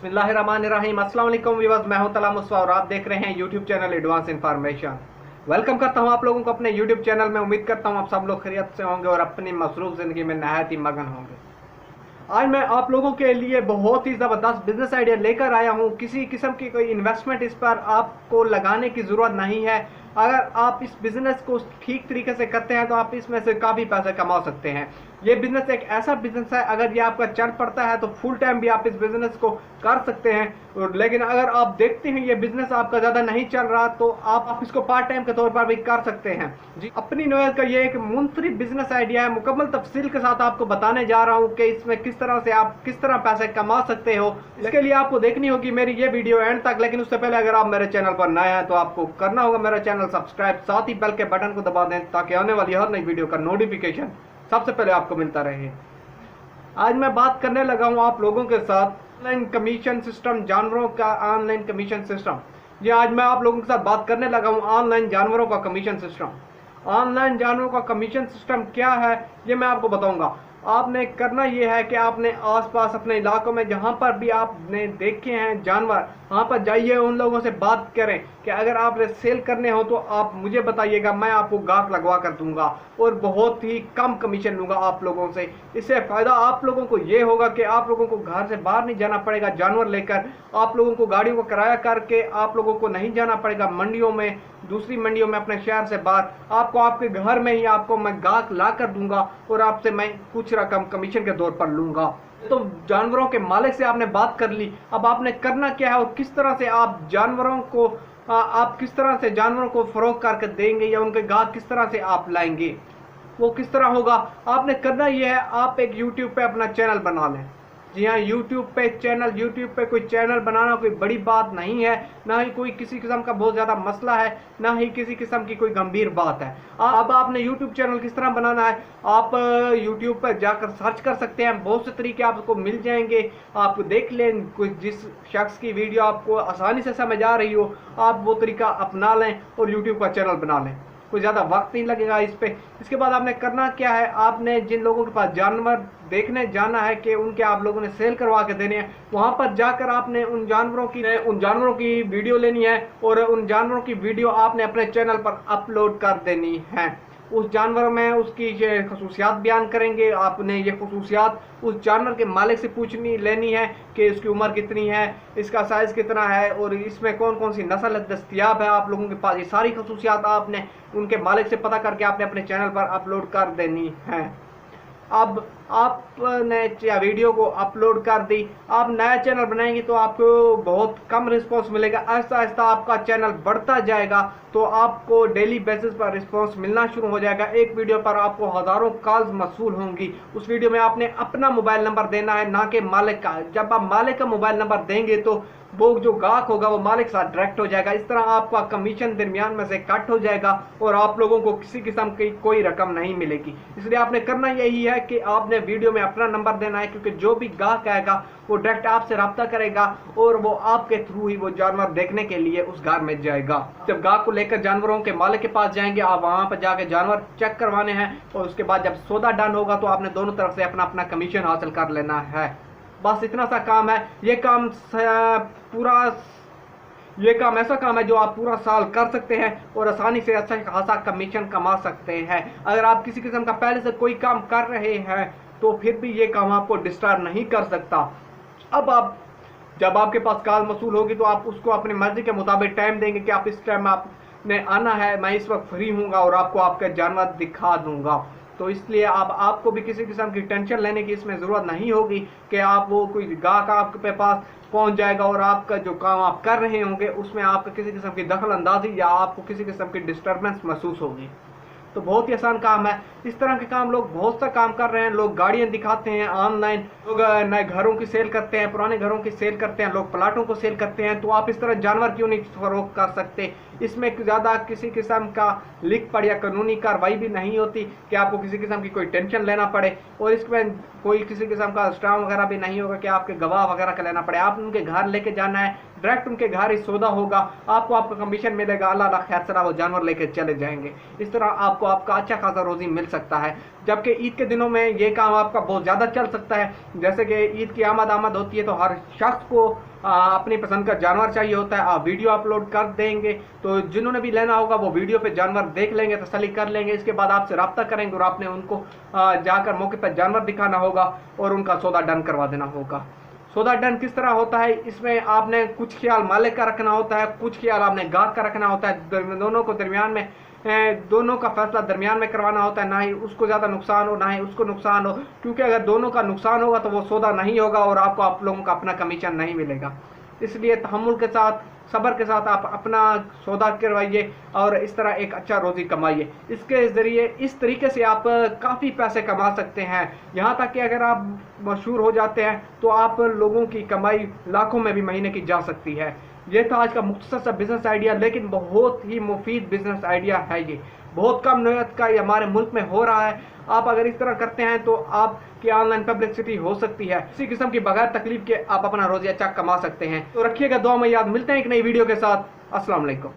बिस्मिल्लाहिर्रहमानिर्रहीम। अस्सलाम वालेकुम व्यूअर्स, मैं हूं तला मुस्तफा और आप देख रहे हैं YouTube channel advance information. Welcome करता हूं आप लोगों को अपने यूट्यूब चैनल में। उम्मीद करता हूं आप सब लोग खैरियत से होंगे और अपनी मसरूफ ज़िंदगी में नहायत ही मगन होंगे। आज मैं आप लोगों के लिए बहुत ही ज़बरदस्त बिजनेस आइडिया लेकर आया हूं। किसी किस्म की कोई इन्वेस्टमेंट इस पर आपको लगाने की ज़रूरत नहीं है। अगर आप इस बिज़नेस को ठीक तरीके से करते हैं तो आप इसमें से काफ़ी पैसे कमा सकते हैं। ये बिज़नेस एक ऐसा बिज़नेस है, अगर ये आपका चल पड़ता है तो फुल टाइम भी आप इस बिज़नेस को कर सकते हैं। लेकिन अगर आप देखते हैं ये बिज़नेस आपका ज़्यादा नहीं चल रहा तो आप इसको पार्ट टाइम के तौर पर भी कर सकते हैं। जी, अपनी नौयत का ये एक मुनफरिद बिज़नेस आइडिया है। मुकम्मल तफसील के साथ आपको बताने जा रहा हूँ कि इसमें किस तरह से आप किस तरह पैसे कमा सकते हो। इसके लिए आपको देखनी होगी मेरी ये वीडियो एंड तक। लेकिन उससे पहले अगर आप मेरे चैनल पर नए हैं तो आपको करना होगा मेरा चैनल सब्सक्राइब, साथ ही बेल के बटन को दबा दें ताकि आने वाली हर नई वीडियो का नोटिफिकेशन सबसे पहले आपको मिलता रहे। आज मैं बात करने लगा हूं आप लोगों के साथ ऑनलाइन कमीशन सिस्टम, जानवरों का ऑनलाइन कमीशन सिस्टम। ये आज मैं आप लोगों के साथ बात करने लगा हूं ऑनलाइन जानवरों का कमीशन सिस्टम। ऑनलाइन जानवरों का कमीशन सिस्टम क्या है ये मैं आपको बताऊंगा। आपने करना ये है कि आपने आसपास अपने इलाकों में जहां पर भी आपने देखे हैं जानवर, वहां पर जाइए, उन लोगों से बात करें कि अगर आपने सेल करने हो तो आप मुझे बताइएगा, मैं आपको गाहक लगवा कर दूंगा और बहुत ही कम कमीशन लूंगा आप लोगों से। इससे फ़ायदा आप लोगों को ये होगा कि आप लोगों को घर से बाहर नहीं जाना पड़ेगा जानवर लेकर। आप लोगों को गाड़ियों को किराया करके आप लोगों को नहीं जाना पड़ेगा मंडियों में, दूसरी मंडियों में, अपने शहर से बाहर। आपको आपके घर में ही आपको मैं गाहक ला कर दूंगा और आपसे मैं कुछ रकम कमीशन के तौर पर लूंगा। तो जानवरों के मालिक से आपने बात कर ली, अब आपने करना क्या है और किस तरह से आप जानवरों को आप किस तरह से जानवरों को फरोख्त करके देंगे या उनके गाहक किस तरह से आप लाएंगे, वो किस तरह होगा। आपने करना यह है, आप एक यूट्यूब पे अपना चैनल बना लें। जी हाँ, यूट्यूब पे कोई चैनल बनाना कोई बड़ी बात नहीं है, ना ही कोई किसी किस्म का बहुत ज़्यादा मसला है, ना ही किसी किस्म की कोई गंभीर बात है। अब आपने यूट्यूब चैनल किस तरह बनाना है, आप यूट्यूब पर जाकर सर्च कर सकते हैं। बहुत से तरीके आपको मिल जाएंगे, आप देख लें। कोई जिस शख्स की वीडियो आपको आसानी से समझ आ रही हो आप वो तरीका अपना लें और यूट्यूब का चैनल बना लें। कोई ज़्यादा वक्त नहीं लगेगा इस पर। इसके बाद आपने करना क्या है, आपने जिन लोगों के पास जानवर देखने जाना है कि उनके आप लोगों ने सेल करवा के देने हैं, वहाँ पर जाकर आपने उन जानवरों की वीडियो लेनी है और उन जानवरों की वीडियो आपने अपने चैनल पर अपलोड कर देनी है। उस जानवर में उसकी ये खसूसियात बयान करेंगे। आपने ये खसूसियात उस जानवर के मालिक से लेनी है कि इसकी उम्र कितनी है, इसका साइज़ कितना है और इसमें कौन कौन सी नस्ल दस्तयाब है आप लोगों के पास। ये सारी खसूसियात आपने उनके मालिक से पता करके आपने अपने चैनल पर अपलोड कर देनी है। अब आपने वीडियो को अपलोड कर दी, आप नया चैनल बनाएंगे तो आपको बहुत कम रिस्पांस मिलेगा। आहिस्ता आहिस्ता आपका चैनल बढ़ता जाएगा तो आपको डेली बेसिस पर रिस्पांस मिलना शुरू हो जाएगा। एक वीडियो पर आपको हज़ारों कॉल्स मसूल होंगी। उस वीडियो में आपने अपना मोबाइल नंबर देना है, ना कि मालिक का। जब आप मालिक का मोबाइल नंबर देंगे तो वो जो गाहक होगा वो मालिक के साथ डायरेक्ट हो जाएगा। इस तरह आपका कमीशन दरमियान में से कट हो जाएगा और आप लोगों को किसी किस्म की कोई रकम नहीं मिलेगी। इसलिए आपने करना यही है कि आपने वीडियो में अपना नंबर देना है, क्योंकि जो भी गाहक आएगा वो डायरेक्ट आपसे रब्ता करेगा और वो आपके थ्रू ही वो जानवर देखने के लिए उस घर में जाएगा। जब गाहक को लेकर जानवरों के मालिक के पास जाएंगे, आप वहाँ पर जाके जानवर चेक करवाने हैं और उसके बाद जब सौदा डन होगा तो आपने दोनों तरफ से अपना अपना कमीशन हासिल कर लेना है। बस इतना सा काम है। ये काम ऐसा काम है जो आप पूरा साल कर सकते हैं और आसानी से अच्छा खासा कमीशन कमा सकते हैं। अगर आप किसी किस्म का पहले से कोई काम कर रहे हैं तो फिर भी ये काम आपको डिस्टर्ब नहीं कर सकता। अब जब आपके पास कॉल मसूल होगी तो आप उसको अपनी मर्जी के मुताबिक टाइम देंगे कि आप इस टाइम आपने आना है, मैं इस वक्त फ्री हूँगा और आपको आपका जानवर दिखा दूंगा। तो इसलिए अब आपको भी किसी किस्म की टेंशन लेने की इसमें ज़रूरत नहीं होगी कि आप वो कोई गाहक आपके पास पहुंच जाएगा और आपका जो काम आप कर रहे होंगे उसमें आपका किसी किस्म की दखल अंदाजी या आपको किसी किस्म की डिस्टर्बेंस महसूस होगी। तो बहुत ही आसान काम है। इस तरह के काम लोग बहुत सा काम कर रहे हैं। लोग गाड़ियां दिखाते हैं ऑनलाइन, लोग नए घरों की सेल करते हैं, पुराने घरों की सेल करते हैं, लोग प्लाटों को सेल करते हैं। तो आप इस तरह जानवर क्यों नहीं फरोख्त कर सकते। इसमें ज़्यादा किसी किस्म का लिख पढ़ या कानूनी कार्रवाई भी नहीं होती कि आपको किसी किस्म की कोई टेंशन लेना पड़े और इसमें कोई किसी किस्म का स्टाम्प वगैरह भी नहीं होगा कि आपके गवाह वगैरह का लेना पड़े। आप उनके घर लेके जाना है, डायरेक्ट उनके घर ही सौदा होगा, आपको आपका कमीशन मिलेगा, अल्लाह खैर सलाह वो जानवर लेके चले जाएंगे। इस तरह आपको आपका अच्छा खासा रोज़ी मिल सकता है। जबकि ईद के दिनों में ये काम आपका बहुत ज़्यादा चल सकता है। जैसे कि ईद की आमद होती है तो हर शख्स को अपनी पसंद का जानवर चाहिए होता है, आप वीडियो अपलोड कर देंगे तो जिन्होंने भी लेना होगा वो वीडियो पे जानवर देख लेंगे, तसल्ली कर लेंगे। इसके बाद आपसे रब्ता करेंगे और आपने उनको जाकर मौके पर जानवर दिखाना होगा और उनका सौदा डन करवा देना होगा। सौदा डन किस तरह होता है, इसमें आपने कुछ ख्याल मालिक का रखना होता है, कुछ ख्याल आपने गाहक का रखना होता है। दोनों को दरमियान में दोनों का फैसला दरमियान में करवाना होता है, ना ही उसको ज़्यादा नुकसान हो ना ही उसको नुकसान हो, क्योंकि अगर दोनों का नुकसान होगा तो वो सौदा नहीं होगा और आपको आप लोगों का अपना कमीशन नहीं मिलेगा। इसलिए तहम्मुल के साथ, सब्र के साथ आप अपना सौदा करवाइए और इस तरह एक अच्छा रोज़ी कमाइए। इसके ज़रिए इस तरीके से आप काफ़ी पैसे कमा सकते हैं, यहाँ तक कि अगर आप मशहूर हो जाते हैं तो आप लोगों की कमाई लाखों में भी महीने की जा सकती है। ये था आज का मुख्तसर सा बिज़नेस आइडिया, लेकिन बहुत ही मुफीद बिज़नेस आइडिया है। ये बहुत कम नौयत का ये हमारे मुल्क में हो रहा है। आप अगर इस तरह करते हैं तो आपकी ऑनलाइन पब्लिसिटी हो सकती है, इसी किस्म की बगैर तकलीफ के आप अपना रोज़ी अच्छा कमा सकते हैं। तो रखिएगा दुआ में याद, मिलते हैं एक नई वीडियो के साथ। अस्सलाम वालेकुम।